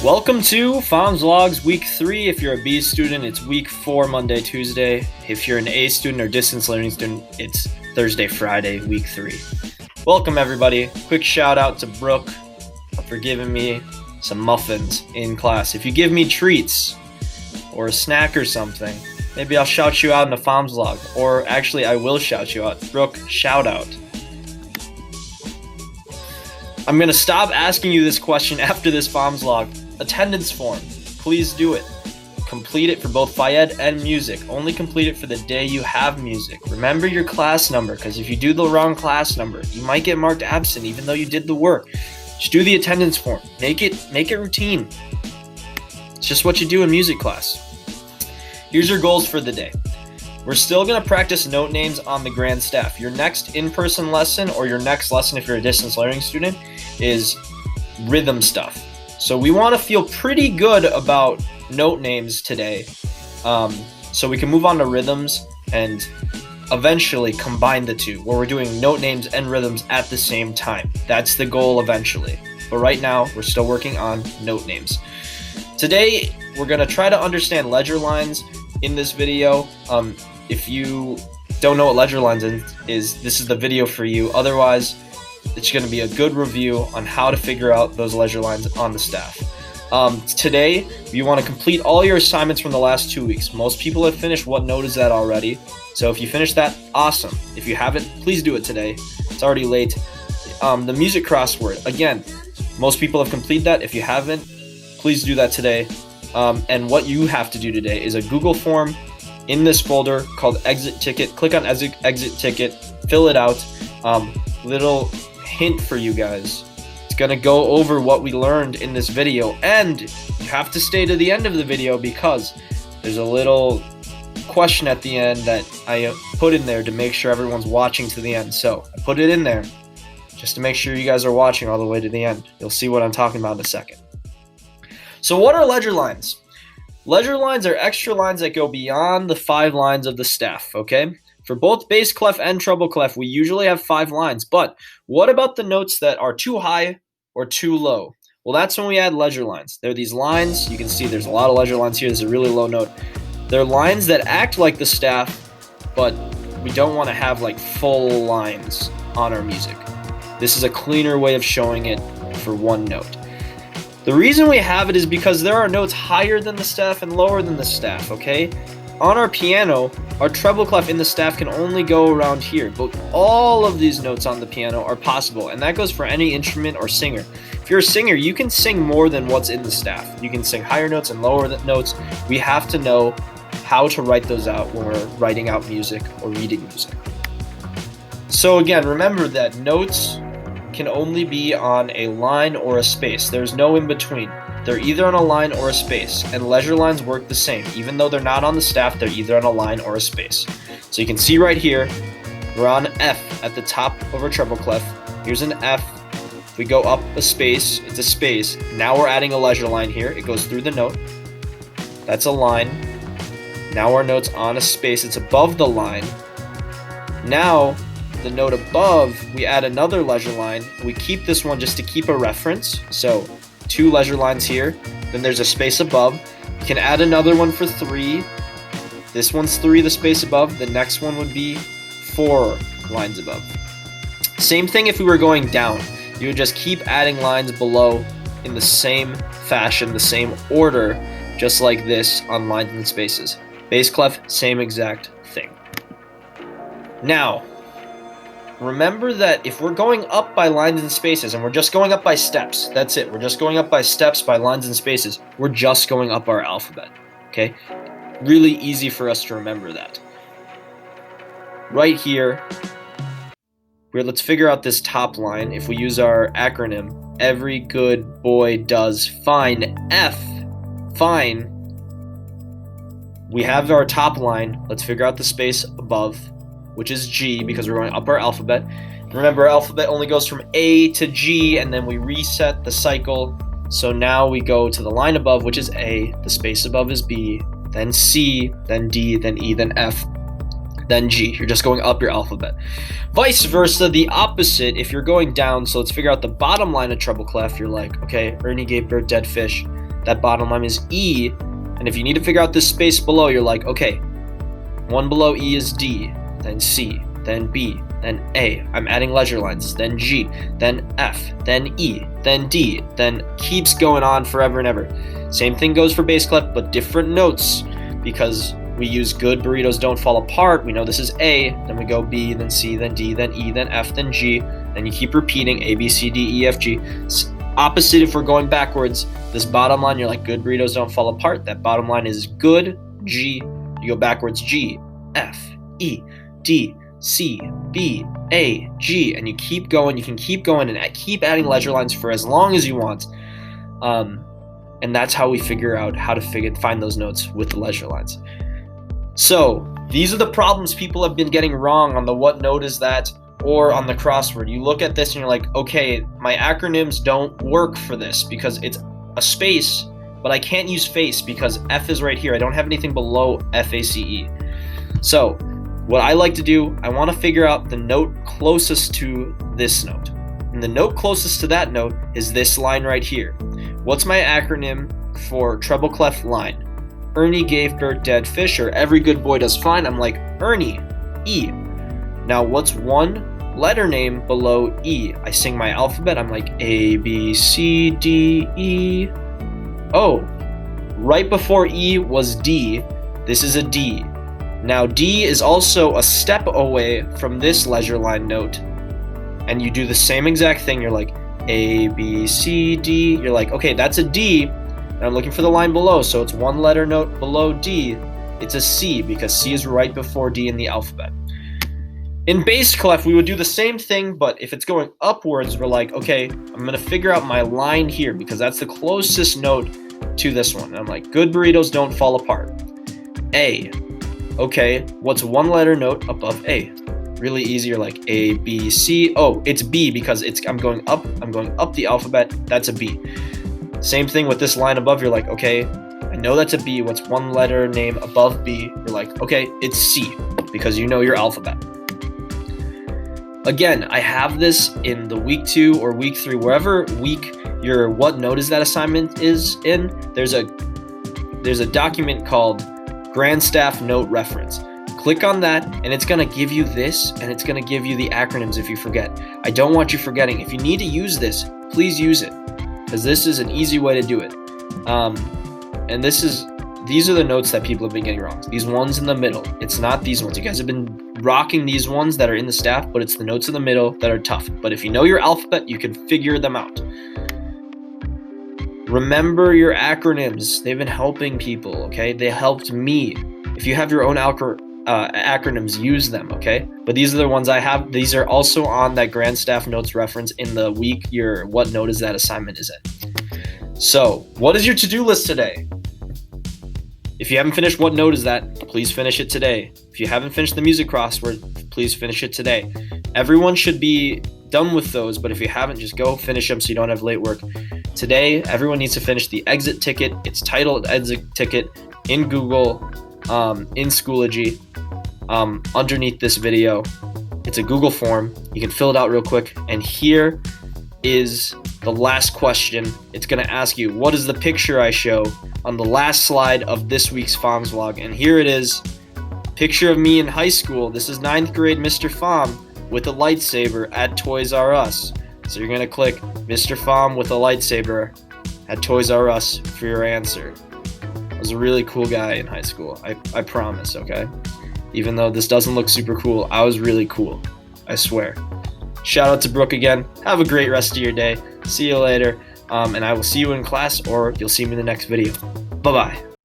Welcome to Pham's Vlogs Week 3. If you're a B student, it's Week 4, Monday, Tuesday. If you're an A student or distance learning student, it's Thursday, Friday, Week 3. Welcome, everybody. Quick shout out to Brooke for giving me some muffins in class. If you give me treats or a snack or something, maybe I'll shout you out in a Pham's Vlog. Or actually, I will shout you out. Brooke, shout out. I'm going to stop asking you this question after this Pham's Vlog. Attendance form. Please do it. Complete it for both Phy-Ed and music. Only complete it for the day you have music. Remember your class number, because if you do the wrong class number, you might get marked absent even though you did the work. Just do the attendance form. Make it routine. It's just what you do in music class. Here's your goals for the day. We're still going to practice note names on the grand staff. Your next in-person lesson, or your next lesson if you're a distance learning student, is rhythm stuff. So we want to feel pretty good about note names today, so we can move on to rhythms and eventually combine the two, where we're doing note names and rhythms at the same time. That's the goal eventually. But right now, we're still working on note names. Today, we're going to try to understand ledger lines in this video. If you don't know what ledger lines is, this is the video for you. Otherwise, it's going to be a good review on how to figure out those ledger lines on the staff. Today, you want to complete all your assignments from the last 2 weeks. Most people have finished What Note Is That already. So if you finished that, awesome. If you haven't, please do it today. It's already late. The music crossword, again, most people have completed that. If you haven't, please do that today. And what you have to do today is a Google form in this folder called Exit Ticket. Click on Exit Ticket, fill it out. Little hint for you guys. It's going to go over what we learned in this video, and you have to stay to the end of the video because there's a little question at the end that I put in there to make sure everyone's watching to the end. So I put it in there just to make sure you guys are watching all the way to the end. You'll see what I'm talking about in a second. So what are ledger lines? Ledger lines are extra lines that go beyond the 5 lines of the staff, okay? For both bass clef and treble clef, we usually have 5 lines, but what about the notes that are too high or too low? Well, that's when we add ledger lines. They're these lines. You can see there's a lot of ledger lines here. There's a really low note. They're lines that act like the staff, but we don't want to have like full lines on our music. This is a cleaner way of showing it for one note. The reason we have it is because there are notes higher than the staff and lower than the staff, okay? On our piano, our treble clef in the staff can only go around here, but all of these notes on the piano are possible, and that goes for any instrument or singer. If you're a singer, you can sing more than what's in the staff. You can sing higher notes and lower notes. We have to know how to write those out when we're writing out music or reading music. So again, remember that notes can only be on a line or a space. There's no in between. They're either on a line or a space, and ledger lines work the same. Even though they're not on the staff, they're either on a line or a space. So you can see right here, we're on F at the top of our treble clef. Here's an F. If we go up a space, it's a space. Now we're adding a ledger line here. It goes through the note. That's a line. Now our note's on a space. It's above the line. Now, the note above, we add another ledger line. We keep this one just to keep a reference. So 2 ledger lines here, then there's a space above. You can add another one for 3. This one's 3, the space above. The next one would be 4 lines above. Same thing if we were going down. You would just keep adding lines below in the same fashion, the same order, just like this on lines and spaces. Bass clef, same exact thing. Now, remember that if we're going up by lines and spaces, and we're just going up by steps, that's it. We're just going up by steps, by lines and spaces. We're just going up our alphabet, okay? Really easy for us to remember that. Right here, let's figure out this top line. If we use our acronym, every good boy does fine. F, fine. We have our top line. Let's figure out the space above, which is G, because we're going up our alphabet. Remember, our alphabet only goes from A to G, and then we reset the cycle. So now we go to the line above, which is A, the space above is B, then C, then D, then E, then F, then G. You're just going up your alphabet. Vice versa, the opposite, if you're going down, so let's figure out the bottom line of treble clef. You're like, okay, Ernie gave bird dead fish. that bottom line is E. And if you need to figure out this space below, you're like, okay, one below E is D, then C, then B, then A. I'm adding leisure lines, then G, then F, then E, then D, then keeps going on forever and ever. Same thing goes for bass clef, but different notes, because we use good burritos don't fall apart. We know this is A, then we go B, then C, then D, then E, then F, then G, then you keep repeating A, B, C, D, E, F, G. Opposite if we're going backwards. This bottom line, you're like, good burritos don't fall apart. That bottom line is good, G. You go backwards, G, F, E, D, C, B, A, G, and you keep going. You can keep going and keep adding leisure lines for as long as you want. And that's how we figure out how to find those notes with the leisure lines. So these are the problems people have been getting wrong on the what note is that or on the crossword. You look at this and you're like, okay, my acronyms don't work for this because it's a space, but I can't use face because F is right here. I don't have anything below FACE. So what I like to do, I want to figure out the note closest to this note. And the note closest to that note is this line right here. What's my acronym for treble clef line? Ernie gave Bert dead fish, or every good boy does fine. I'm like, Ernie, E. Now what's one letter name below E? I sing my alphabet. I'm like A, B, C, D, E. Oh, right before E was D. This is a D. Now D is also a step away from this leisure line note. And you do the same exact thing. You're like A, B, C, D. You're like, okay, that's a D. And I'm looking for the line below. So it's one letter note below D. It's a C because C is right before D in the alphabet. In bass clef, we would do the same thing, but if it's going upwards, we're like, okay, I'm going to figure out my line here because that's the closest note to this one. And I'm like, good burritos don't fall apart. A. Okay, what's one letter note above A? Really easy. You're like A, B, C. Oh, it's B because I'm going up the alphabet. That's a B. Same thing with this line above. You're like, okay, I know that's a B. What's one letter name above B? You're like, okay, it's C because you know your alphabet. Again, I have this in the week 2 or week 3, wherever week your what note is that assignment is in. There's a document called Grand Staff Note Reference. Click on that and it's going to give you this and it's going to give you the acronyms if you forget. I don't want you forgetting. If you need to use this, please use it because this is an easy way to do it. And these are the notes that people have been getting wrong. These ones in the middle. It's not these ones. You guys have been rocking these ones that are in the staff, but it's the notes in the middle that are tough. But if you know your alphabet, you can figure them out. Remember your acronyms. They've been helping people, okay? They helped me. If you have your own acronyms, use them, okay? But these are the ones I have. These are also on that Grand Staff Notes reference in the week your what note is that assignment is in. So, what is your to-do list today? If you haven't finished what note is that, please finish it today. If you haven't finished the music crossword, please finish it today. Everyone should be done with those, but if you haven't, just go finish them so you don't have late work. Today, everyone needs to finish the exit ticket. It's titled exit ticket in Google, in Schoology, underneath this video. It's a Google form. You can fill it out real quick. And here is the last question. It's going to ask you, what is the picture I show on the last slide of this week's Pham's vlog? And here it is. Picture of me in high school. This is 9th grade Mr. Pham with a lightsaber at Toys R Us. So you're going to click Mr. Pham with a lightsaber at Toys R Us for your answer. I was a really cool guy in high school. I promise, okay? Even though this doesn't look super cool, I was really cool. I swear. Shout out to Brooke again. Have a great rest of your day. See you later. And I will see you in class or you'll see me in the next video. Bye-bye.